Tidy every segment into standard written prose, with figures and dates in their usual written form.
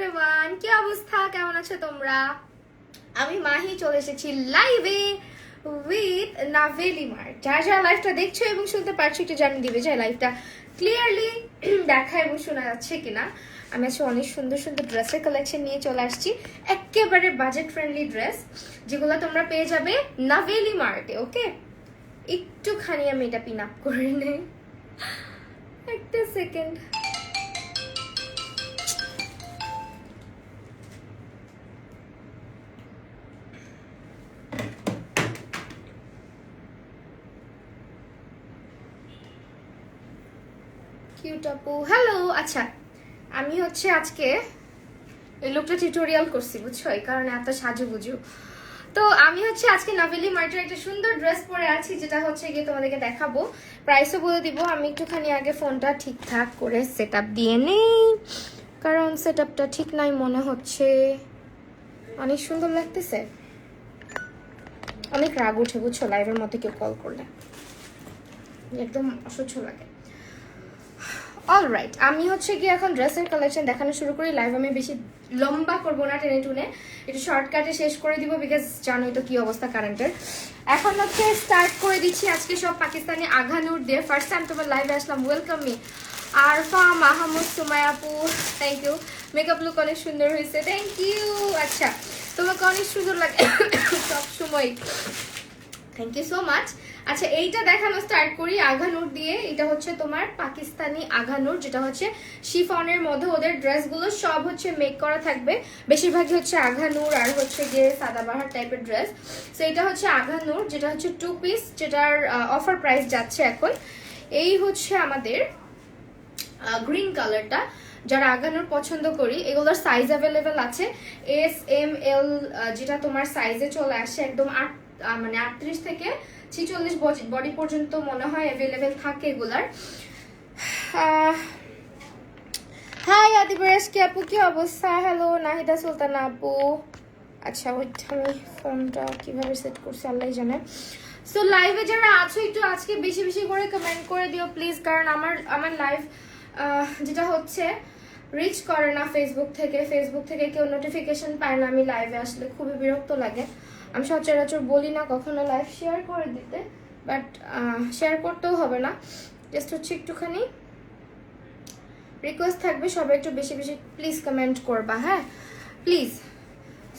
Everyone, কি অবস্থা, কেমন আছো তোমরা? আমি মাহি চলে এসেছি লাইভে উইথ নাভেলি মার্ট। যারা যারা লাইভটা দেখছো এবং শুনতে পারছো একটু জানিয়ে দিবে যে লাইভটা ক্লিয়ারলি দেখা এবং শোনা যাচ্ছে কিনা। আমি আজকে অনেক সুন্দর সুন্দর ড্রেসের কালেকশন নিয়ে চলে আসছি, একেবারে বাজেট ফ্রেন্ডলি ড্রেস যেগুলো তোমরা পেয়ে যাবে নাভেলি মার্টে। ওকে, একটুখানি আমি এটা পিন আপ করে নেই, একটা সেকেন্ড। কিউট আপু, হ্যালো। আচ্ছা, আমি হচ্ছে আজকে এই লুকটা টিউটোরিয়াল করছি, বুঝছো, এই কারণে এত সাজুগুজু। তো আমি হচ্ছে আজকে নাভেলি মার্টের একটা সুন্দর ড্রেস পরে আছি, যেটা হচ্ছে গিয়ে তোমাদেরকে দেখাবো, প্রাইসও বলে দিব। আমি একটুখানি আগে ফোনটা ঠিকঠাক করে সেট আপ দিয়ে নেই, কারণ সেট আপটা ঠিক নাই মনে হচ্ছে। অনেক সুন্দর লাগতেছে, অনেক রাগ উঠে বুঝছো লাইভের মধ্যে কেউ কল করলে, একদম অসহ্য লাগে। অলরাইট, আমি হচ্ছে কি এখন ড্রেসের কালেকশন দেখানো শুরু করি। লাইভ আমি বেশি লম্বা করবো না, টেনে টুনে একটু শর্টকাটে শেষ করে দিব, বিকজ জানোই তো কি অবস্থা কারেন্টের। এখন হচ্ছে স্টার্ট করে দিচ্ছি আজকে সব পাকিস্তানি আঘানুর দিয়ে। ফার্স্ট টাইম তোমার লাইভে আসলাম, ওয়েলকাম মি। আরফা মাহমুদ, সুমায়াপু, থ্যাংক ইউ। মেকআপ লুক অনেক সুন্দর হয়েছে, থ্যাংক ইউ। আচ্ছা, তোমাকে অনেক সুন্দর লাগে সব সময়, থ্যাংক ইউ সো মাচ। আচ্ছা, এইটা দেখানো স্টার্ট করি আঘানুর দিয়ে। এটা হচ্ছে তোমার পাকিস্তানি আঘানুর, যেটা হচ্ছে শিফনের মধ্যে। ওদের ড্রেসগুলো সব হচ্ছে মেক করা থাকবে, বেশিরভাগই হচ্ছে আঘানুর আর হচ্ছে গিয়ে সাদাবাহার টাইপের ড্রেস। সো এটা হচ্ছে আঘানুর, যেটা হচ্ছে 2 পিস, যেটার অফার প্রাইস যাচ্ছে এখন। এই হচ্ছে আমাদের গ্রিন কালারটা। যারা আঘানুর পছন্দ করি, এগুলোর সাইজ অ্যাভেলেবেল আছে, এস এম এল, যেটা তোমার সাইজে চলে আসে একদম 38 থেকে 46 বডি পর্যন্ত মনে হয় অ্যাভেলেবেল থাকে এগুলার। হাই আদিবাস কি আপু, কি অবস্থা? হ্যালো নাহিদা সুলতানা আপু। আচ্ছা, ওইটা আমি ফোনটা কিভাবে সেট করছি আল্লাহ জানে। সো লাইভে যারা আছো একটু আজকে বেশি বেশি করে কমেন্ট করে দিও প্লিজ, কারণ আমার লাইভ যেটা হচ্ছে রিচ করে না ফেসবুক থেকে কেউ নোটিফিকেশন পায় না। আমি লাইভে আসলে খুবই বিরক্ত লাগে। আমি সচরাচর বলি না কখনো লাইভ শেয়ার করে দিতে, বাট শেয়ার করতেও হবে না, জাস্ট হচ্ছে একটুখানি রিকোয়েস্ট থাকবে সবাই একটু বেশি বেশি প্লিজ কমেন্ট করবা, হ্যাঁ please.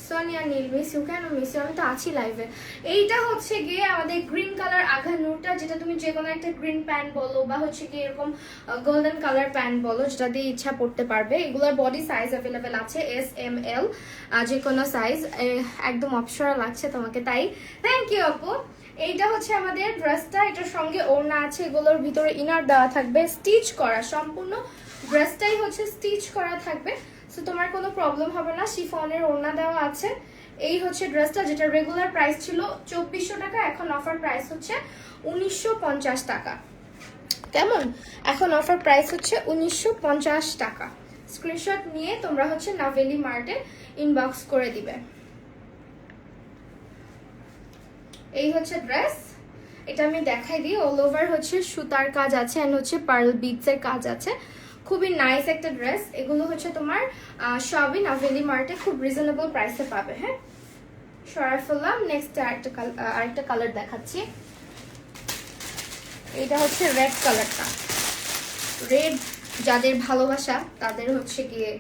Sonia Neel, miss you. কেন মিস ইউ, আমি তো আছি লাইভে। এইটা হচ্ছে গিয়ে আমাদের গ্রিন কালার আঘানুরটা, যেটা তুমি যে কোনো একটা গ্রিন প্যান্ট বলো বা হচ্ছে গিয়ে এরকম গোল্ডেন কালার প্যান্ট বলো, যেটা দিয়ে ইচ্ছা পড়তে পারবে। এগুলোর বডি সাইজ অ্যাভেলেবেল আছে, এস এম এল, যে কোনো সাইজ। একদম অপসরা লাগছে তোমাকে, তাই থ্যাংক ইউ আপু। এইটা হচ্ছে আমাদের ড্রেসটা, এটার সঙ্গে ওড়না আছে, এগুলোর ভিতরে ইনার দেওয়া থাকবে, স্টিচ করা, সম্পূর্ণ ড্রেসটাই হচ্ছে স্টিচ করা থাকবে। সো তোমার কোনো প্রবলেম হবে না, শিফনের ওড়না দেওয়া আছে। এই হচ্ছে ড্রেসটা, যেটা রেগুলার প্রাইস ছিল 2400 টাকা, এখন অফার প্রাইস হচ্ছে 1950 টাকা। কেমন? এখন অফার প্রাইস হচ্ছে 1950 টাকা। স্ক্রিনশট নিয়ে তোমরা হচ্ছে নাভেলি মার্টে ইনবক্স করে দিবে। এই হচ্ছে ড্রেস, এটা আমি দেখাই দিই। অল ওভার হচ্ছে সুতার কাজ আছে এন্ড হচ্ছে পার্ল বিটসের কাজ আছে, খুবই নাইস একটা ড্রেস। এগুলো হচ্ছে তোমার সবই নাভেলি মার্টে খুব রিজনেবল প্রাইসে পাবে। হ্যাঁ, সরাই ফেললাম। নেক্সট আরেকটা কালার দেখাচ্ছি। এটা হচ্ছে রেড কালারটা। রেড যাদের ভালোবাসা তাদের হচ্ছে গিয়ে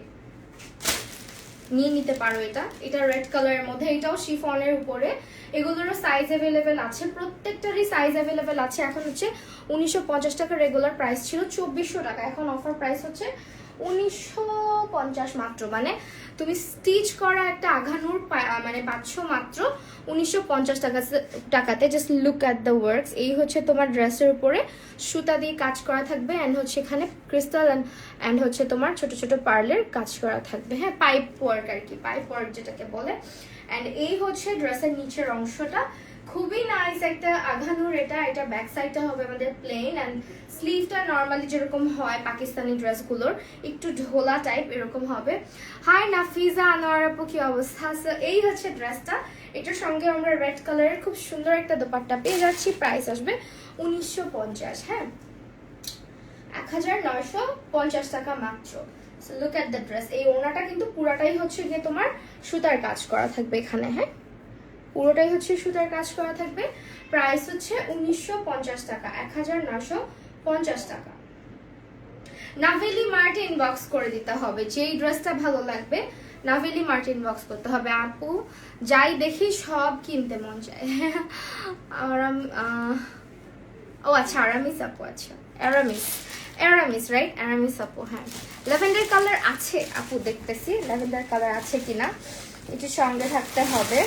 নিয়ে নিতে পারো। এটা রেড কালারের মধ্যে, এটাও শিফনের উপরে। এগুলোরও সাইজ অ্যাভেলেবেল আছে, প্রত্যেকটারই সাইজ অ্যাভেলেবেল আছে। এখন হচ্ছে 1950 টাকা, রেগুলার প্রাইস ছিল 2400 টাকা, এখন অফার প্রাইস হচ্ছে 1950 মাত্র। মানে তুমি স্টিচ করা একটা আঘানুর মানে পাচ্ছ মাত্র 1950 টাকাতে। Just look at the works. এই হচ্ছে তোমার ড্রেসের উপরে সুতা দিয়ে কাজ করা থাকবে অ্যান্ড হচ্ছে এখানে ক্রিস্টাল অ্যান্ড হচ্ছে তোমার ছোট ছোট পার্লের কাজ করা থাকবে। হ্যাঁ, পাইপ ওয়ার্ক আর কি, পাইপ ওয়ার্ক যেটাকে বলে। অ্যান্ড এই হচ্ছে ড্রেসের নিচের অংশটা, খুবই নাইস একটা আঘানুর। এটা ব্যাক সাইডটা হবে আমাদের প্লেন অ্যান্ড স্লিভটা নর্মালি যেরকম হয় পাকিস্তানি ড্রেসগুলোর, একটু ঢোলা টাইপ এরকম হবে। হাই নাফিজা আনোয়ার আপু, কি অবস্থা? এই হচ্ছে ড্রেসটা, এটার সঙ্গে আমরা রেড কালারের খুব সুন্দর একটা দোপাট্টা পেয়ে যাচ্ছি। প্রাইস আসবে 1950। হ্যাঁ, 1950 টাকা মাত্র। So look at the dress. এই ওড়নাটা কিন্তু পুরাটাই হচ্ছে গিয়ে তোমার সুতার কাজ করা থাকবে এখানে, হ্যাঁ পুরোটাই হচ্ছে সুতার কাজ করা থাকবে। প্রাইস হচ্ছে 1950 টাকা, 1950 টাকা। নাভেলি মার্টে ইনবক্স করে দিতে হবে, যেই ড্রেসটা ভালো লাগবে নাভেলি মার্টে ইনবক্স করতে হবে। আপু যাই দেখি সব কিনতে মন চায়। আরাম ও আচ্ছা আরামিস আপু, আচ্ছা অ্যারামিস রাইট, অ্যারামিস আপু। হ্যাঁ ল্যাভেন্ডার কালার আছে আপু, দেখতেছি ল্যাভেন্ডার কালার আছে কিনা, একটু সঙ্গে থাকতে হবে।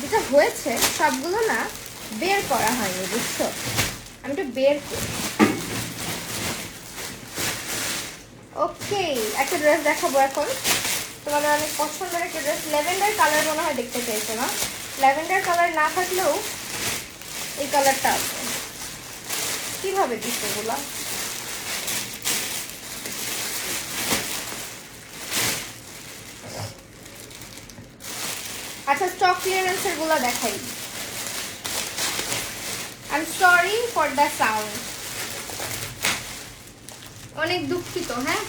যেটা হয়েছে সবগুলো না বের করা হয়নি বুঝছো, আমি একটু বের করি। ওকে একটা ড্রেস দেখাবো এখন, তোমাদের অনেক পছন্দের একটা ড্রেস। ল্যাভেন্ডার কালার মনে হয় দেখতে চাইছো না, ল্যাভেন্ডার কালার না থাকলেও এই কালারটা আছে। কিভাবে দিচ্ছে এগুলা, আচ্ছা স্টক ক্লিয়ারেন্সের গুলা দেখাই। I am sorry for the sound, অনেক দুঃখিত। হ্যাঁ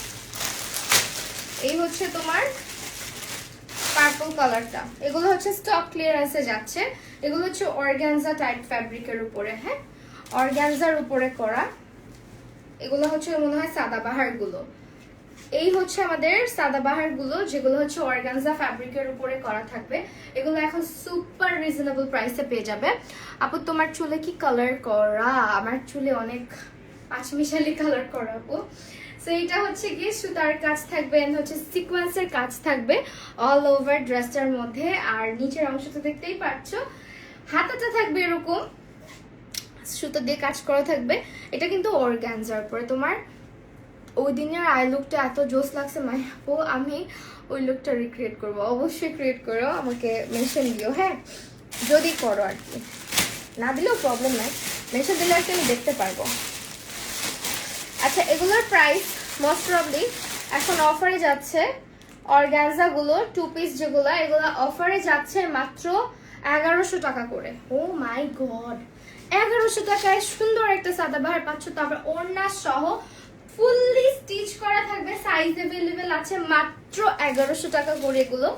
এই হচ্ছে তোমার পার্পল কালারটা, এগুলো হচ্ছে স্টক ক্লিয়ারেন্সে যাচ্ছে। এগুলো হচ্ছে অর্গানজা টাইপ ফ্যাব্রিকের উপরে, হ্যাঁ অর্গানজার উপরে করা। এগুলো হচ্ছে মনে হয় সাদাবাহার গুলো, এই হচ্ছে আমাদের সাদাবাহার গুলো যেগুলো হচ্ছে অর্গানজা ফ্যাব্রিকের উপরে করা থাকবে। এগুলো এখন সুপার রিজনেবল প্রাইসে পেয়ে যাবে। আপু তোমার চুলে কি কালার করা? আমার চুলে অনেক পাঁচমিশালি কালার করা আপু। সো এইটা হচ্ছে কি সুতার কাজ থাকবে এন্ড হচ্ছে সিকোয়েন্সের কাজ থাকবে অল ওভার ড্রেসটার মধ্যে। আর নিচের অংশটা দেখতেই পাচ্ছ, হাতাটা থাকবে এরকম সুতো দিয়ে কাজ করা থাকবে। এটা কিন্তু অর্গানজার উপরে। তোমার ওই দিনের আই লুকটা এত জোস লাগছে মাই আপু, আমি ওই লুকটা রিক্রিয়েট করবো, অবশ্যই ক্রিয়েট করো, আমাকে মেনশন দিও। হ্যাঁ যদি করো আর কি, না দিলেও প্রবলেম নাই, মেনশন দিলে আর কি আমি দেখতে পারবো। আচ্ছা এগুলোর প্রাইস মোস্ট প্রবলি এখন অফারে যাচ্ছে। অর্গানজা গুলো টু পিস যেগুলো, এগুলো অফারে যাচ্ছে মাত্র 1100 টাকা করে। ও মাই গড, 1100 টাকায় সুন্দর একটা সাদাবাহার পাচ্ছ, তারপর ওড়না সহ ফুললি স্টিচ করা থাকবে। সাইজ अवेलेबल আছে মাত্র 1100 টাকা করে। এগুলো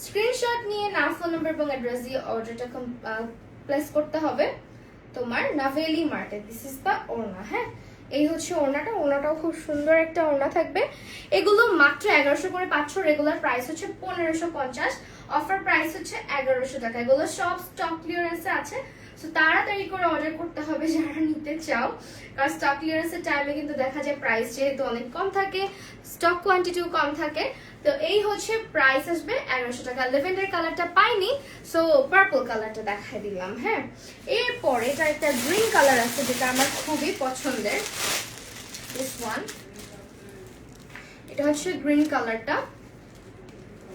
স্ক্রিনশট নিয়ে নাম, ফোন নাম্বার এবং অ্যাড্রেস দিয়ে অর্ডারটা প্লেস করতে হবে তোমার নাভেলি মার্টে। দিস ইজ দ্য ওড়না। হ্যাঁ এই হচ্ছে ওড়নাটা, ওড়নাটাও খুব সুন্দর একটা ওড়না থাকবে। এগুলো মাত্র 1100 করে পাচ্ছ, রেগুলার প্রাইস হচ্ছে 1550, অফার প্রাইস হচ্ছে 1100 টাকা। এগুলো সব স্টক ক্লিয়ারেন্সে আছে, সো তাড়াতাড়ি করে অর্ডার করতে হবে যারা নিতে চাও, কারণ স্টক ক্লিয়ারেন্সের টাইমে কিন্তু দেখা যায় প্রাইস যেহেতু অনেক কম থাকে, স্টক কোয়ান্টিটিও কম থাকে। তো এই হচ্ছে প্রাইস আসবে 1100 টাকা। ল্যাভেন্ডার কালারটা পাইনি, সো পার্পল কালারটা দেখাই দিলাম। হ্যাঁ এরপরে এটা একটা গ্রিন কালার আছে যেটা আমার খুবই পছন্দের, দিস ওয়ান। এটা হচ্ছে গ্রিন কালারটা,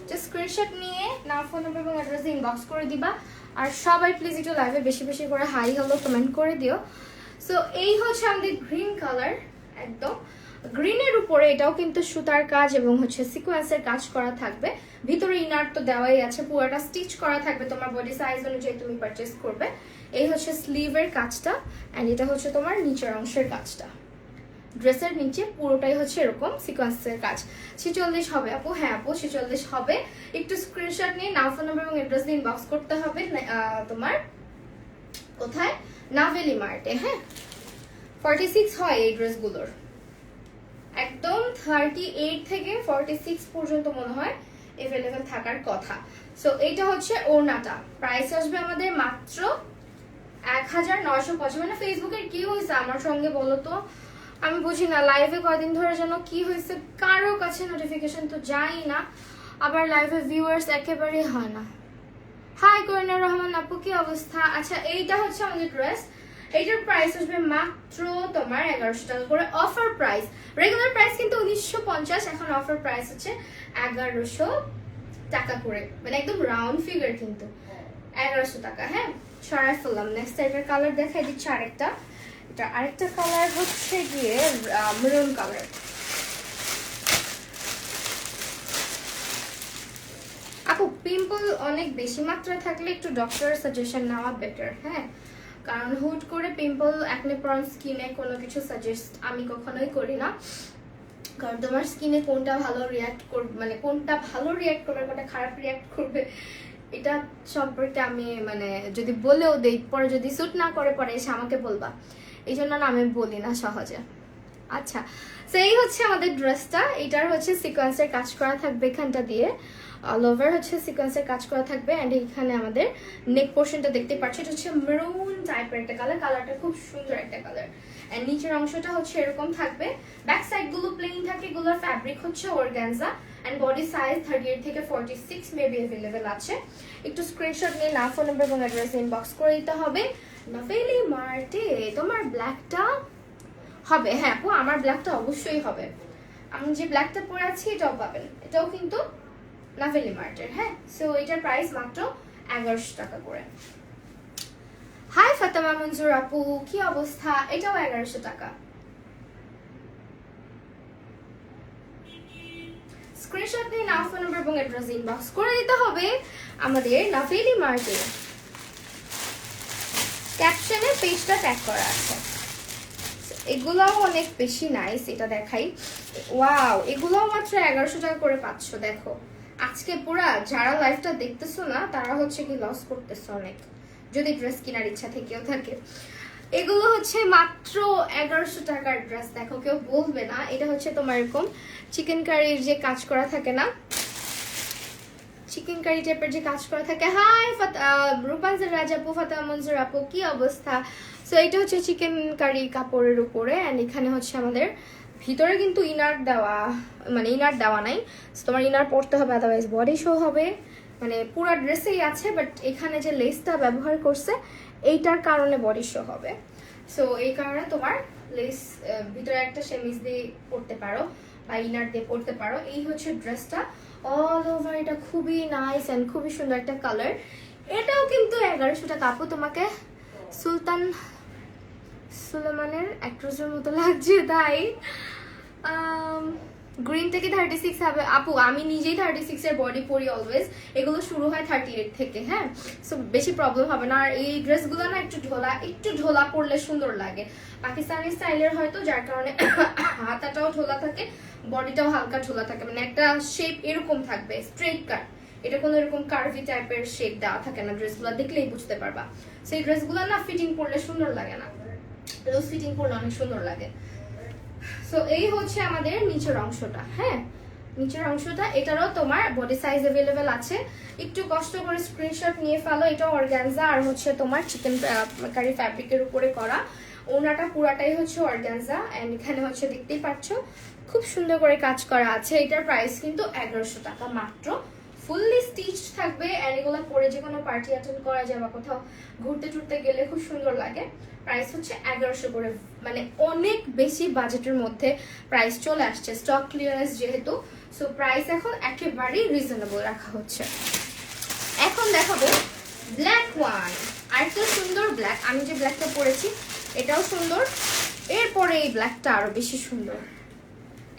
জাস্ট স্ক্রিনশট নিয়ে নাম, ফোন নাম্বার এবং অ্যাড্রেস ইনবক্স করে দিবা। আর সবাই প্লিজ একটু লাইভে বেশি বেশি করে হাই হ্যালো কমেন্ট করে দিও। সো এই হচ্ছে আমাদের গ্রিন কালার, একদম গ্রিনের উপরে এটাও কিন্তু সুতার কাজ এবং হচ্ছে সিকোয়েন্সের কাজ করা থাকবে। ভিতরে ইনার তো দেওয়াই আছে, পুরোটা স্টিচ করা থাকবে তোমার বডি সাইজ অনুযায়ী তুমি পারচেস করবে। এই হচ্ছে স্লিভের কাজটা অ্যান্ড এটা হচ্ছে তোমার নিচের অংশের কাজটা। ড্রেসের নিচে পুরোটাই হচ্ছে এরকম সিকোয়েন্সের কাজ। 46 হবে আপু? হ্যাঁ আপু 46 হবে। একটু স্ক্রিনশট নিয়ে নাম, ফোন নাম্বার এবং অ্যাড্রেস দিয়ে ইনবক্স করতে হবে তোমার কোথায়, নাভেলি মার্টে। হ্যাঁ 46 হয় এই ড্রেসগুলোর, একদম 38 থেকে 46 পর্যন্ত মনে হয় अवेलेबल থাকার কথা। সো এইটা হচ্ছে ওড়নাটা, প্রাইস আসবে আমাদের মাত্র 1950। মানে ফেসবুকের কি হয়েছে আমার সঙ্গে বলো তো, আমি বুঝি না লাইভে কয়দিন ধরে যেন কি হয়েছে, কারো কাছে নোটিফিকেশন তো যাই না, আবার লাইভে ভিউয়ার্স একেবারে হয় না। হাই কোরিনা রহমান আপু কি অবস্থা? আচ্ছা এইটা হচ্ছে আমাদের ড্রেস, এইটার প্রাইস আসবে মাত্র তোমার 1100 টাকা করে, অফার প্রাইস। রেগুলার প্রাইস কিন্তু 1950, এখন অফার প্রাইস হচ্ছে 1100 টাকা করে, মানে একদম রাউন্ড ফিগার কিন্তু 1100 টাকা। হ্যাঁ সরাই ফেললাম। নেক্সট এটার কালার দেখাই দিচ্ছি আরেকটা। এটা আরেকটা কালার হচ্ছে গিয়ে মেরুন কালার। আপু পিম্পল অনেক বেশি মাত্রায় থাকলে একটু ডক্টরের সাজেশন নেওয়া বেটার। হ্যাঁ কারণ হুট করে পিম্পল অ্যাকনে প্রন স্কিনে কোনো কিছু সাজেস্ট আমি কখনোই করি না, কারণ তোমার স্কিনে কোনটা ভালো রিয়াক্ট করবে, মানে কোনটা ভালো রিয়াক্ট করবে কোনটা খারাপ রিয়াক্ট করবে এটা সম্পর্কে আমি মানে যদি বলেও দেই পরে যদি স্যুট না করে পরে এসে আমাকে বলবা, এই জন্য না আমি বলি না সহজে। আচ্ছা, তো এই হচ্ছে আমাদের ড্রেসটা। এটার হচ্ছে সিকোয়েন্সের কাজ করা থাকবে এখানটা দিয়ে, অল ওভার হচ্ছে সিকোয়েন্সের কাজ করা থাকবে। অ্যান্ড এখানে আমাদের নেক পোর্শনটা দেখতে পাচ্ছি, এটা হচ্ছে মেরুন টাইপের একটা কালার, কালারটা খুব সুন্দর একটা কালার। অ্যান্ড নিচের অংশটা হচ্ছে এরকম থাকবে, ব্যাক সাইড গুলো প্লেন থাকে, এগুলোর ফ্যাব্রিক হচ্ছে অর্গানজা। অ্যান্ড বডি সাইজ 38 থেকে 46 মেবি অ্যাভেলেবেল আছে। একটু স্ক্রিনশট নিয়ে না ফোন নাম্বার এবং অ্যাড্রেস ইনবক্স করে দিতে হবে। নভেলি মার্টে তোমার ব্ল্যাকটা হবে, হ্যাঁ আপু আমার ব্ল্যাকটা অবশ্যই হবে, আমি যে ব্ল্যাকটা পরে আছি এটাও পাবেন, এটাও কিন্তু নাভেলি মার্টের। হ্যাঁ, সো এটার প্রাইস মাত্র 1100 টাকা করে। হাই ফাতেমা মঞ্জুর আপু, কি অবস্থা? এটাও 1100 টাকা। স্ক্রিনশট নিয়ে নাম ফোন নাম্বার এবং অ্যাড্রেস ইনবক্স করে দিতে হবে আমাদের নাভেলি মার্টে। ক্যাপশনে পেজটা ট্যাগ করা আছে। এগুলাও অনেক বেশি নাইস, এটা দেখাই। ওয়াও, এগুলাও মাত্র 1100 টাকা করে পাচ্ছ। দেখো আজকে পুরা যারা লাইভটা দেখতেছো না তারা হচ্ছে কি লস করতেছো অনেক, যদি ড্রেস কেনার ইচ্ছা থেকেও থাকে। এগুলো হচ্ছে মাত্র 1100 টাকার ড্রেস। দেখো কেউ বলবে না, এটা হচ্ছে তোমার এরকম চিকেন কারির যে কাজ করা থাকে না, চিকেন কারি টাইপের যে কাজ করা থাকে। হাই রূপাঞ্জল রাজাপু, ফাতেমা মঞ্জুর আপু, কি অবস্থা? সো এটা হচ্ছে চিকেন কারি কাপড়ের উপরে। অ্যান্ড এখানে হচ্ছে আমাদের ভিতরে কিন্তু ইনার দেওয়া, মানে ইনার দেওয়া নাই, তোমার ইনার পরতে হবে, আদারওয়াইজ বডি শো হবে। মানে পুরো ড্রেসেই আছে, বাট এখানে যে লেসটা ব্যবহার করছে এইটার কারণে বডি শো হবে। সো এই কারণে তোমার লেস ভিতরে একটা সেমিজ দিয়ে পরতে পারো বা ইনার দিয়ে পরতে পারো। এই হচ্ছে ড্রেসটা অল ওভার, এটা খুবই নাইস অ্যান্ড খুবই সুন্দর একটা কালার। এটাও কিন্তু 1100 টাকা। আপু তোমাকে সুলতান সুলেমানের অ্যাক্ট্রেসের মতো লাগছে, তাই গ্রিন থেকে 36 হবে। আপু আমি নিজেই 36 এর বডি পরি অলওয়েজ, এগুলো শুরু হয় 38 থেকে। হ্যাঁ, সো বেশি প্রবলেম হবে না। আর এই ড্রেসগুলো না একটু ঢোলা পরলে সুন্দর লাগে, পাকিস্তানি স্টাইলের হয়তো, যার কারণে হাতাটাও ঢোলা থাকে, বডিটাও হালকা ঢোলা থাকে, মানে একটা শেপ এরকম থাকবে স্ট্রেট কাট। এটা কোনো এরকম কার্ভি টাইপের শেপ দেওয়া থাকে না, ড্রেসগুলো দেখলেই বুঝতে পারবা। সেই ড্রেসগুলো না ফিটিং পরলে সুন্দর লাগে না, লুজ ফিটিং পরলে অনেক সুন্দর লাগে। সো এই হচ্ছে আমাদের নিচের অংশটা। হ্যাঁ, নিচের অংশটা, এটারও তোমার বডি সাইজ अवेलेबल আছে, একটু কষ্ট করে স্ক্রিনশট নিয়ে ফেলো। এটা অর্গানজা আর হচ্ছে তোমার চিকেন কারি ফ্যাব্রিকের উপরে করা। ওনাটা পুরাটাই হচ্ছে অর্গানজা। এন্ড এখানে হচ্ছে দেখতেই পাচ্ছ খুব সুন্দর করে কাজ করা আছে। এটার প্রাইস কিন্তু 1100 টাকা মাত্র। ফুললি স্টিচড থাকবে, এন্ড এগুলো পরে যে কোনো পার্টি অ্যাটেন্ড করা যায় বা কোথাও ঘুরতে টুরতে গেলে খুব সুন্দর লাগে। প্রাইস হচ্ছে 1100 করে, মানে অনেক বেশি বাজেটের মধ্যে প্রাইস চলে আসছে, স্টক ক্লিয়ারেন্স যেহেতু। সো প্রাইস এখন একেবারেই রিজনেবল রাখা হচ্ছে। এখন দেখাবো ব্ল্যাক ওয়ান, আরেকটা সুন্দর ব্ল্যাক। আমি যে ব্ল্যাকটা পরেছি এটাও সুন্দর, এরপরে এই ব্ল্যাকটা আরো বেশি সুন্দর।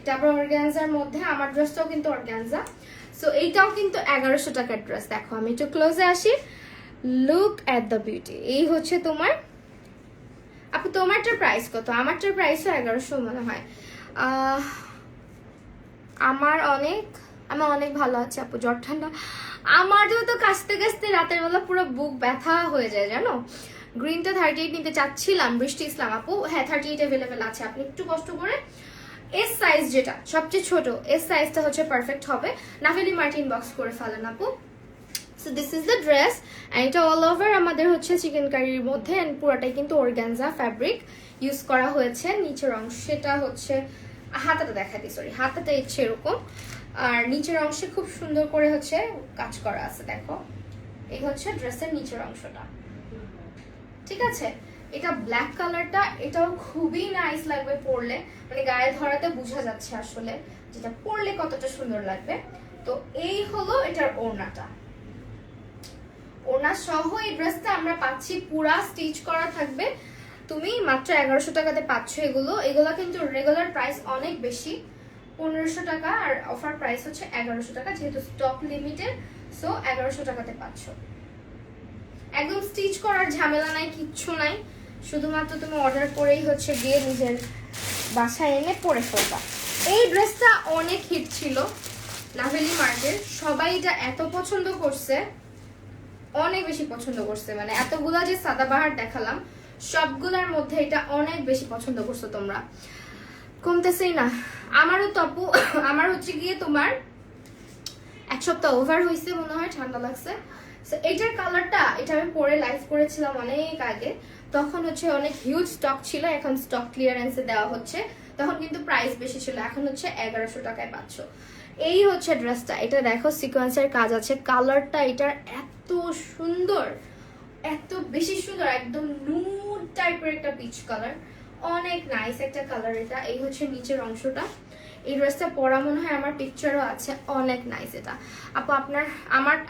এটা আবার অর্গানজার মধ্যে, আমার ড্রেসটাও কিন্তু অর্গানজা। সো এইটাও কিন্তু 1100 টাকার ড্রেস। দেখো আমি একটু ক্লোজে আসি, লুক এট দ্য বিউটি। এই হচ্ছে তোমার, আপু তোমারটার প্রাইস কত? আমারটার প্রাইসও 1100 মনে হয়। আমি অনেক ভালো আছি আপু, জ্বর ঠান্ডা আমার তো কাশতে কাশতে রাতের বেলা পুরো বুক ব্যথা হয়ে যায় জানো। গ্রিনটা 38 নিতে চাচ্ছিলাম, বৃষ্টি ইসলাম আপু। হ্যাঁ 38 অ্যাভেলেবেল আছে, আপনি একটু কষ্ট করে এস সাইজ, যেটা সবচেয়ে ছোট এস সাইজটা হচ্ছে পারফেক্ট হবে। নাভেলি মার্টিন বক্স করে ফেলেন আপু। So this is the dress, and এটা অল ওভার আমাদের হচ্ছে চিকেন কারির মধ্যে, অ্যান্ড পুরোটাই কিন্তু অর্গানজা ফ্যাব্রিক ইউজ করা হয়েছে। নিচের অংশটা হচ্ছে, হাতাটা দেখা দিই, সরি, হাতাটা ইচ্ছে এরকম, আর নিচের অংশে খুব সুন্দর করে হচ্ছে কাজ করা আছে। দেখো এই হচ্ছে ড্রেসের নিচের অংশটা, ঠিক আছে। এটা ব্ল্যাক কালারটা, এটাও খুবই নাইস লাগবে পরলে, মানে গায়ে ধরাতে বোঝা যাচ্ছে আসলে যেটা পরলে কতটা সুন্দর লাগবে। তো এই হলো এটার ওড়নাটা, ওড়না সহ এই ড্রেসটা আমরা পাচ্ছি পুরা স্টিচ করা থাকবে। তুমি মাত্র 1100 টাকাতে পাচ্ছ এগুলো কিন্তু রেগুলার প্রাইস অনেক বেশি, 1500 টাকা, আর অফার প্রাইস হচ্ছে 1100 টাকা, যেহেতু স্টক লিমিটেড। সো 1100 টাকাতে পাচ্ছ। একদম স্টিচ করার ঝামেলা নাই, কিচ্ছু নাই, শুধুমাত্র তুমি অর্ডার করেই হচ্ছে গিয়ে নিজের বাসায় এনে পরে ফেলবা। এই ড্রেসটা অনেক হিট ছিল লাভলি মার্কের, সবাই এটা এত পছন্দ করছে, অনেক বেশি পছন্দ করছে, মানে এতগুলা যে সাদাবাহার দেখালাম সবগুলার মধ্যে এটা অনেক বেশি পছন্দ করছো তোমরা, কমতেছেই না। আমারও তপু আমার হচ্ছে গিয়ে তোমার এক সপ্তাহ ওভার হয়েছে মনে হয়, ঠান্ডা লাগছে। এইটার কালারটা, এটা আমি পরে লাইভ করেছিলাম অনেক আগে, তখন হচ্ছে অনেক হিউজ স্টক ছিল, এখন স্টক ক্লিয়ারেন্সে দেওয়া হচ্ছে, তখন কিন্তু প্রাইস বেশি ছিল, এখন হচ্ছে 1100 টাকায় পাচ্ছ। এই হচ্ছে ড্রেসটা, এটা দেখো সিকোয়েন্সের কাজ আছে, কালারটা এটার এত সুন্দর, এত বেশি সুন্দর, একদম নুড টাইপের একটা পিচ কালার, অনেক নাইস একটা কালার এটা। এই হচ্ছে নিচের অংশটা, এই ড্রেসটা পরা মনে হয় আমার পিকচারও আছে, অনেক নাইস এটা। আপু আপনার,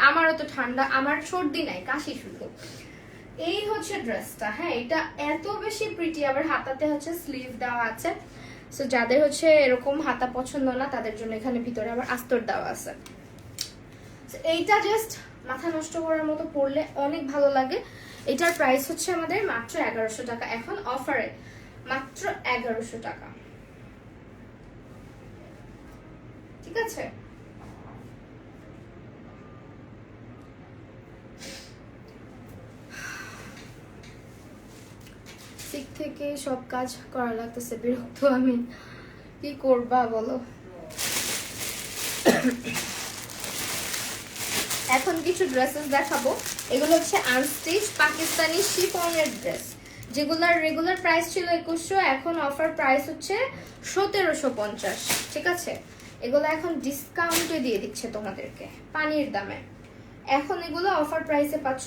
আমারও তো ঠান্ডা, আমার সর্দি নাই, কাশি শুধু। এই হচ্ছে ড্রেসটা, হ্যাঁ এটা এত বেশি প্রিটি, আবার হাতাতে হচ্ছে স্লিভ দেওয়া আছে, সো যাদের হচ্ছে এরকম হাতা পছন্দ না তাদের জন্য এখানে ভিতরে আবার আস্তর দেওয়া আছে। এইটা জাস্ট মাথা নষ্ট করার মতো পরলে অনেক ভালো লাগে। এটার প্রাইস হচ্ছে আমাদের মাত্র 1100 টাকা, এখন অফারে মাত্র 1100 টাকা, ঠিক আছে। সিক থেকে সব কাজ করা লাগতেছে, বিরক্ত আমি, কি করবা বলো। এখন কিছু ড্রেসেস দেখাবো, এগুলো হচ্ছে আনস্টিচ পাকিস্তানি শিফনের ড্রেস, যেগুলোর রেগুলার প্রাইস ছিল 2100, এখন অফার প্রাইস হচ্ছে 1750, ঠিক আছে। এগুলো এখন ডিসকাউন্টে দিয়ে দিচ্ছে তোমাদেরকে পানির দামে, এখন এগুলো অফার প্রাইসে পাচ্ছ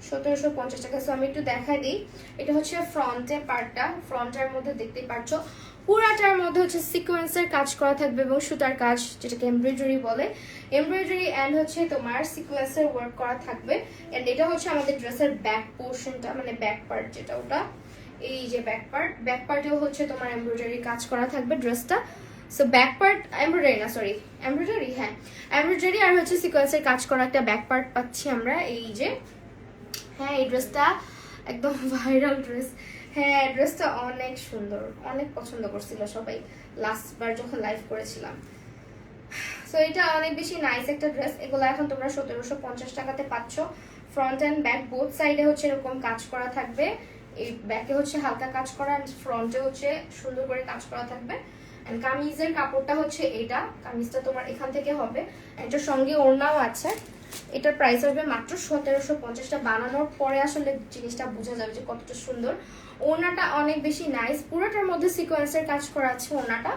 1750 টাকা। সো আমি একটু দেখাই দিই, এটা হচ্ছে ফ্রন্টে পার্টটা, ফ্রন্টের মধ্যে দেখতেই পাচ্ছ পুরাটার মধ্যে হচ্ছে সিকোয়েন্সের কাজ করা থাকবে এবং সুতার কাজ, যেটাকে এমব্রয়ডারি বলে, এমব্রয়ডারি এন্ড হচ্ছে তোমার সিকোয়েন্সের ওয়ার্ক করা থাকবে। এন্ড এটা হচ্ছে আমাদের ড্রেসের ব্যাক পোর্শনটা, মানে ব্যাক পার্ট যেটা, ওটা এই যে ব্যাক পার্ট, ব্যাক পার্টেও হচ্ছে তোমার এমব্রয়ডারি কাজ করা থাকবে ড্রেসটা। সো ব্যাক পার্ট এমব্রয়ডারি না, সরি এমব্রয়ডারি, হ্যাঁ এমব্রয়ডারি আর হচ্ছে সিকোয়েন্সের কাজ করা একটা ব্যাক পার্ট পাচ্ছি আমরা, এই যে। হ্যাঁ এই ড্রেসটা একদম ভাইরাল ড্রেস, হ্যাঁ ড্রেসটা অনেক সুন্দর, অনেক পছন্দ করছিল সবাই লাস্ট বার যখন লাইভ করেছিলাম। সো এটা অনেক বেশি নাইস একটা ড্রেস, এগুলো এখন তোমরা 1750 টাকাতে পাচ্ছ। ফ্রন্ট এন্ড ব্যাক বোথ সাইডে হচ্ছে এরকম কাজ করা থাকবে, এই ব্যাকে হচ্ছে হালকা কাজ করা, ফ্রন্টে হচ্ছে সুন্দর করে কাজ করা থাকবে। এন্ড কামিজের কাপড়টা হচ্ছে এটা, কামিজটা তোমার এখান থেকে হবে, এটার সঙ্গে ওড়নাও আছে। এটার প্রাইস হবে মাত্র 1750 বানানোর পরে আসলে জিনিসটা বোঝা যাবে যে কতটা সুন্দর। ওড়নাটা অনেক বেশি নাইস, পুরোটার মধ্যে সিকোয়েন্সের কাজ করা আছে ওড়নাটা।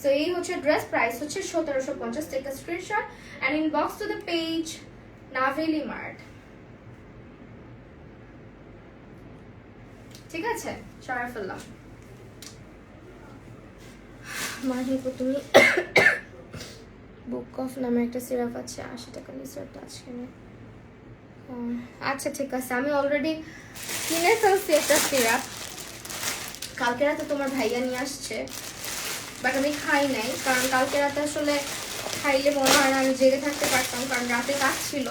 সো এই হচ্ছে ড্রেস, প্রাইস হচ্ছে 1750। Take a screenshot and inbox to the page Naveli Mart, ঠিক আছে। সরাই ফেললাম মাহিপু, তুমি বুক অফ নামে একটা সিরাপ আছে 80 টাকা, নিচেরটা আজকে নেই। আচ্ছা ঠিক আছে, আমি অলরেডি কিনে ফেলছি একটা সিরাপ, কালকে রাতে তোমার ভাইয়া নিয়ে আসছে, বাট আমি খাই নাই, কারণ কালকে রাতে আসলে খাইলে মনে হয় না আমি জেগে থাকতে পারতাম, কারণ রাতে কাজ ছিল,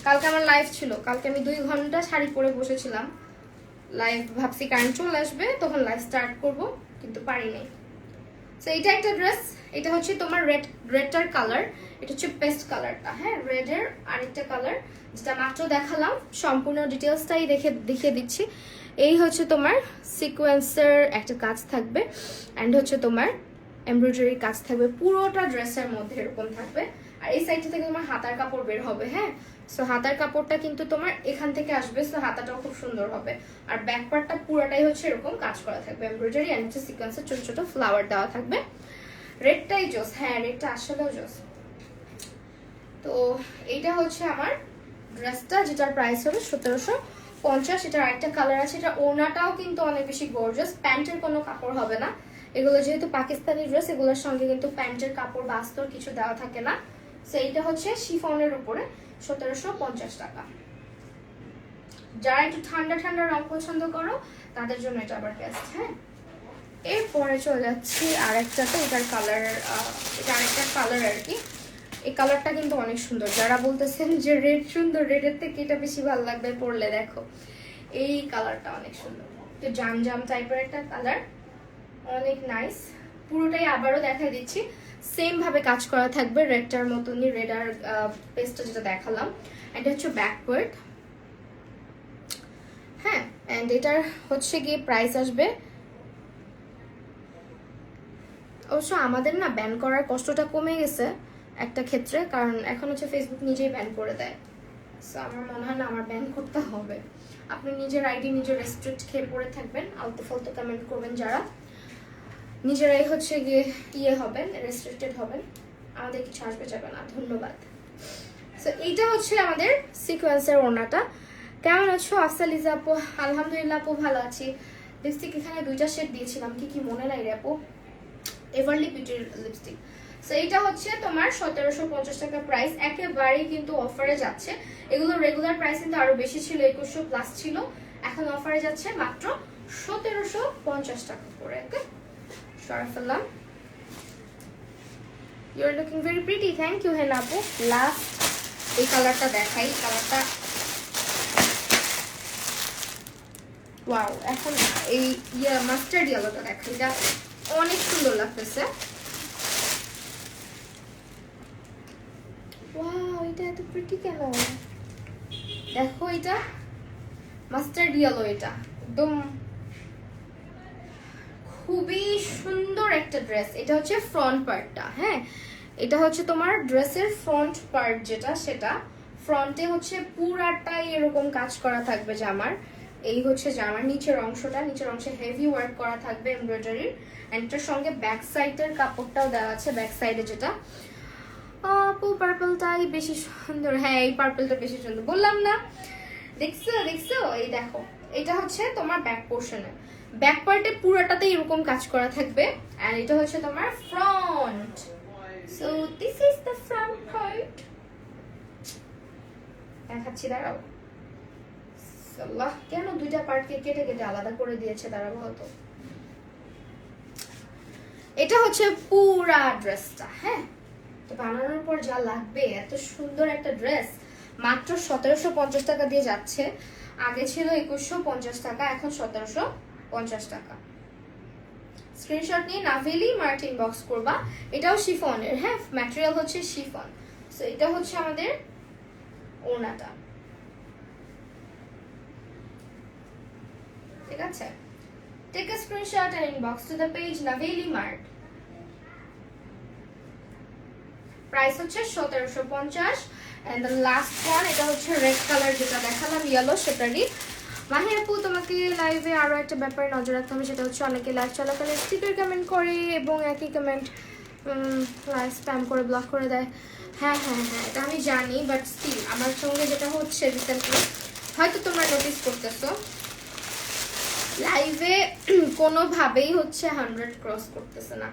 কালকে আমার লাইভ ছিল, কালকে আমি 2 ঘন্টা শাড়ি পরে বসেছিলাম লাইভ, ভাবছি কারেন্ট চলে আসবে তখন লাইভ স্টার্ট করব, কিন্তু পারি নাই। সো এটা একটা ড্রেস, এটা হচ্ছে তোমার রেডটার কালার, এটা হচ্ছে পেস্ট কালারটা, হ্যাঁ রেডের আরেকটা কালার যেটা মাত্র দেখালাম, সম্পূর্ণ ডিটেলসটাই দেখিয়ে দিচ্ছি। এই হচ্ছে তোমার সিকোয়েন্সের একটা কাজ থাকবে অ্যান্ড হচ্ছে তোমার এমব্রয়ডারি কাজ থাকবে, পুরোটা ড্রেসের মধ্যে এরকম থাকবে। আর এই সাইডটা থেকে তোমার হাতার কাপড় বের হবে, হ্যাঁ সো হাতার কাপড়টা কিন্তু তোমার এখান থেকে আসবে, সো হাতাটাও খুব সুন্দর হবে। আর ব্যাক পার্টটা পুরোটাই হচ্ছে এরকম কাজ করা থাকবে, এমব্রয়ডারি এন্ড হচ্ছে সিকোয়েন্সের ছোট ছোট ফ্লাওয়ার দেওয়া থাকবে। রেডটাই জোস, হ্যাঁ রেডটা আসলেও জোস। তো এইটা হচ্ছে আমার ড্রেসটা, যেটার প্রাইস হবে 1750। এটার আরেকটা কালার আছে, এটা ওড়নাটাও কিন্তু অনেক বেশি গর্জিয়াস, প্যান্টের কোনো কাপড় হবে না, এগুলো যেহেতু পাকিস্তানি ড্রেস এগুলোর সঙ্গে কিন্তু প্যান্টের কাপড় বা আস্তর কিছু দেওয়া থাকে না। সো এইটা হচ্ছে শিফনের উপরে 1750 টাকা। যারা একটু ঠান্ডা ঠান্ডা রং পছন্দ করো তাদের জন্য এটা আবার বেস্ট। হ্যাঁ এরপরে চলে যাচ্ছি আরেকটাতে, এটার কালার, এটা আরেকটা কালার আর কি, এই কালারটা কিন্তু অনেক সুন্দর। যারা বলতেছেন যে রেড সুন্দর, রেডের থেকে এটা বেশি ভালো লাগবে পরলে, দেখো এই কালারটা অনেক সুন্দর, তো জাম জাম টাইপের একটা কালার, অনেক নাইস। পুরোটাই আবারও দেখাই দিচ্ছি, সেম ভাবে কাজ করা থাকবে রেডটার মতনই, রেড আর পেস্টটা যেটা দেখালাম। এটা হচ্ছে ব্যাকওয়ার্ড, হ্যাঁ। এন্ড এটার হচ্ছে গিয়ে প্রাইস আসবে, অবশ্য আমাদের না ব্যান করার কষ্টটা কমে গেছে একটা ক্ষেত্রে, কারণ এখন হচ্ছে ফেসবুক নিজেই ব্যান করে দেয়। সো আমার মনে হয় না আমার ব্যান করতে হবে। আপনি নিজের আইডি নিজের রেস্ট্রিক্ট খেয়ে পড়ে থাকবেন, আলতু ফালতু কমেন্ট করবেন, যারা নিজেরাই হচ্ছে গিয়ে হবেন, রেস্ট্রিক্টেড হবেন, আমাদের কিছু আসবে যাবে না, ধন্যবাদ। সো এইটা হচ্ছে আমাদের সিকোয়েন্সের ওড়নাটা। কেমন আছো আফসালিজা আপু? আলহামদুলিল্লাহ আপু, ভালো আছি। লিপস্টিক এখানে 2টা শেড দিয়েছিলাম, কি মনে নাই রে আপু? এভারলি বিউটির লিপস্টিক। সো এইটা হচ্ছে তোমার 1750 টাকা প্রাইস, একেবারেই কিন্তু অফারে যাচ্ছে। এগুলো রেগুলার প্রাইস কিন্তু আরো বেশি ছিল, 2100 প্লাস ছিল, এখন অফারে যাচ্ছে মাত্র 1750 টাকা করে। ওকে, সরাই ফেললাম। You are looking very pretty, thank you Hena আপু। লাস্ট এই কালারটা দেখাই, কালারটা ওয়াও। এখন এই মাস্টার্ড ইয়েলোটা দেখাই, এটা অনেক সুন্দর লাগতেছে। ওয়াও, এটা এত প্রিটি কেন? দেখো এটা মাস্টার্ড ইয়েলো, এটা একদম খুবই সুন্দর একটা ড্রেস। এটা হচ্ছে ফ্রন্ট পার্টটা, হ্যাঁ, এটা হচ্ছে তোমার ড্রেসের ফ্রন্ট পার্ট যেটা, সেটা ফ্রন্টে হচ্ছে পুরাটাই এরকম কাজ করা থাকবে জামার। এই হচ্ছে জামার নিচের অংশটা, নিচের অংশে হেভি ওয়ার্ক করা থাকবে এমব্রয়ডারির। এন্ড এটার সঙ্গে ব্যাক সাইডের কাপড়টাও দেওয়া আছে, ব্যাক সাইডে যেটা। আপু পার্পলটাই বেশি সুন্দর, হ্যাঁ এই পার্পলটা বেশি সুন্দর, বললাম না? দেখছো দেখছো, এই দেখো, এটা হচ্ছে তোমার ব্যাক পোর্শনে, ব্যাক পার্টে পুরোটাতে এরকম কাজ করা থাকবে। এন্ড এটা হচ্ছে তোমার front. So this is the front part. দেখাচ্ছি, দাঁড়াও। আল্লাহ, কেন 2টা পার্টকে কেটে কেটে আলাদা করে দিয়েছে, দাঁড়াও হতো। এটা হচ্ছে পুরা ড্রেসটা, হ্যাঁ। তো বানানোর পর যা লাগবে, এত সুন্দর একটা ড্রেস মাত্র 1750 টাকা দিয়ে যাচ্ছে। আগে ছিল 2150 টাকা, এখন 1750 টাকা। স্ক্রিনশট নিয়ে নাভেলি মার্ট ইনবক্স করবা। এটাও শিফনের, হ্যাঁ, ম্যাটেরিয়াল হচ্ছে শিফন। সো এটা হচ্ছে আমাদের ওড়নাটা, ঠিক আছে? Take a screenshot and inbox to the page Naveli Mart. Price হচ্ছে 1750। এন্ড দ্য লাস্ট ওয়ান, এটা হচ্ছে রেড কালার যেটা দেখালাম, ইয়েলো, সেটারই। মাহি আপু, তোমাকে লাইভে আরো একটা ব্যাপারে নজর রাখতে হবে, সেটা হচ্ছে অনেকে লাইভ চলাকালীন স্টিকার কমেন্ট করে এবং একই কমেন্ট লাইভ স্প্যাম করে ব্লক করে দেয়। হ্যাঁ হ্যাঁ হ্যাঁ, এটা আমি জানি, বাট স্টিল আমার সঙ্গে যেটা হচ্ছে রিসেন্টলি, হয়তো তোমরা নোটিস করতেছো, লাইভে কোনোভাবেই হচ্ছে 100 ক্রস করতেছে না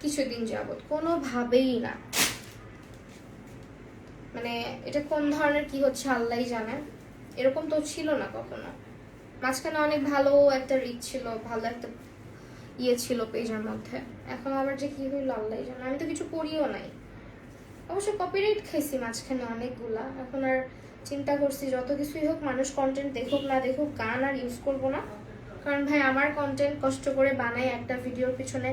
কিছুদিন যাবত, কোনোভাবেই না। মানে এটা কোন ধরনের কি হচ্ছে আল্লাহই জানে, এরকম তো ছিল না কখনো। মাঝখানে অনেক ভালো একটা রিচ ছিল, ভালো একটা ছিল পেজের মধ্যে, এখন আবার যে কি হইলো আল্লাহই জানে। আমি তো কিছু করিও নাই, অবশ্য কপিরাইট খাইছি মাঝখানে অনেকগুলা। এখন আর চিন্তা করছি যত কিছুই হোক, মানুষ কন্টেন্ট দেখুক না দেখুক, গান আর ইউজ করবো না। কারণ ভাই, আমার কন্টেন্ট কষ্ট করে বানাই, একটা ভিডিওর পিছনে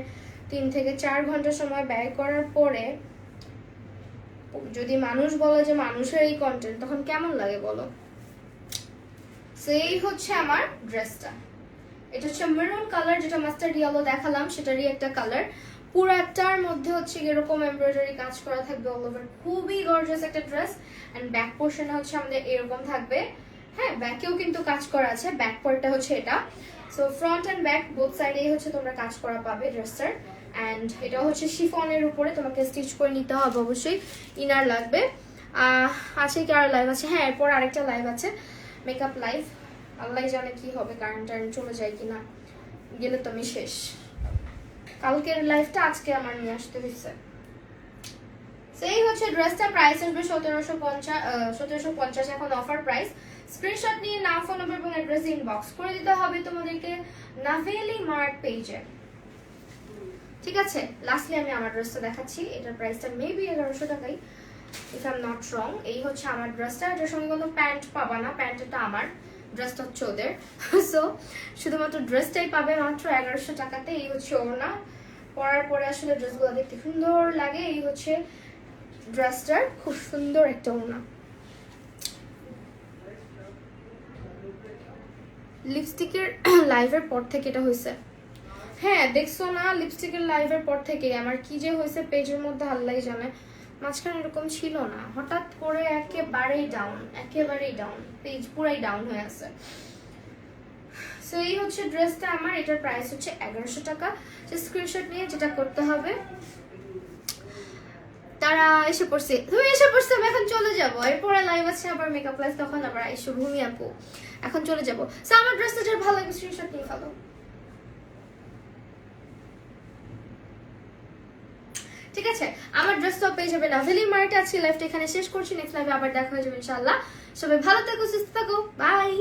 3 থেকে 4 ঘন্টা সময় ব্যয় করার পরে যদি মানুষ বলে যে মানুষের এই কন্টেন্ট, তখন কেমন লাগে বলো? সেই হচ্ছে আমার ড্রেসটা। এটা হচ্ছে মেরুন কালার, যেটা মাস্টার্ড ইয়েলো দেখালাম সেটারই একটা কালার। পুরাটার মধ্যে হচ্ছে এরকম এমব্রয়ডারি কাজ করা থাকবে অল ওভার, খুবই গর্জিয়াস একটা ড্রেস। এন্ড ব্যাক পোর্শনে হচ্ছে আমাদের এরকম থাকবে, হ্যাঁ, ব্যাকেও কিন্তু কাজ করা আছে, ব্যাক পার্টটা হচ্ছে এটা। So front end back both সাইডেই হচ্ছে তোমরা কাজ করা পাবে ড্রেসটার। এন্ড এটা হচ্ছে শিফনের উপরে, তোমাকে স্টিচ করে নিতে হবে অবশ্যই, ইনার লাগবে। আছে কি আর লাইভ আছে? হ্যাঁ, এরপর আরেকটা লাইভ আছে, মেকআপ লাইভ। আল্লাহ জানে কি হবে, কারেন্ট চলে যায় কিনা, গেলে তো আমি শেষ। কালকের লাইভটা আজকে আমার নিয়ে আসতে হয়েছে। সেই হচ্ছে ড্রেসটা, প্রাইস আসবে 1750, এখন অফার প্রাইস। স্ক্রিনশট নিয়ে নাম, ফোন নাম্বার এবং অ্যাড্রেস ইনবক্স করে দিতে হবে তোমাদেরকে নাভেলি মার্ট পেজে, ঠিক আছে? লাস্টলি আমি আমার ড্রেসটা দেখাচ্ছি, এটার প্রাইসটা মেবি 1100 টাকাই। If I am not wrong. এই হচ্ছে আমার ড্রেসটা, এটার সঙ্গে কোনো প্যান্ট পাবা না, প্যান্টটা আমার, ড্রেসটা হচ্ছে ওদের। সো শুধুমাত্র ড্রেসটাই পাবে মাত্র 1100 টাকাতে। এই হচ্ছে ওড়না, পরার পরে আসলে ড্রেসগুলো দেখতে সুন্দর লাগে। এই হচ্ছে ড্রেসটার খুব সুন্দর একটা ওড়না। লিপস্টিকের লাইভের পর থেকে এটা হয়েছে, হ্যাঁ দেখছো না, লিপস্টিকের লাইভের পর থেকে আমার কি যে হয়েছে পেজের মধ্যে আল্লাহ জানে। মাঝখানে এরকম ছিল না, হঠাৎ করে একেবারেই ডাউন, পেজ পুরাই ডাউন হয়ে আছে। সো এই হচ্ছে ড্রেসটা আমার, এটার প্রাইস হচ্ছে 1100 টাকা। স্ক্রিনশট নিয়ে যেটা করতে হবে, তারা এসে পড়ছে, তুমি এসে পড়ছে, আমি এখন চলে যাবো, এরপরে লাইভ আছে আবার মেকআপ ক্লাস, তখন আবার এসে ভূমি আপু, এখন চলে যাবো। সো আমার ড্রেসটা যার ভালো লাগবে স্ক্রিনশট নিয়ে ফেলো। ঠিক আছে, আমার ড্রেস তো পেয়ে যাবে নাভেলি মার্টে। আজকে লাইভটা এখানে শেষ করছি, নেক্সট লাইভে আবার দেখা হয়ে যাবে ইনশাআল্লাহ। সবাই ভালো থাকো, সুস্থ থাকো, বাই।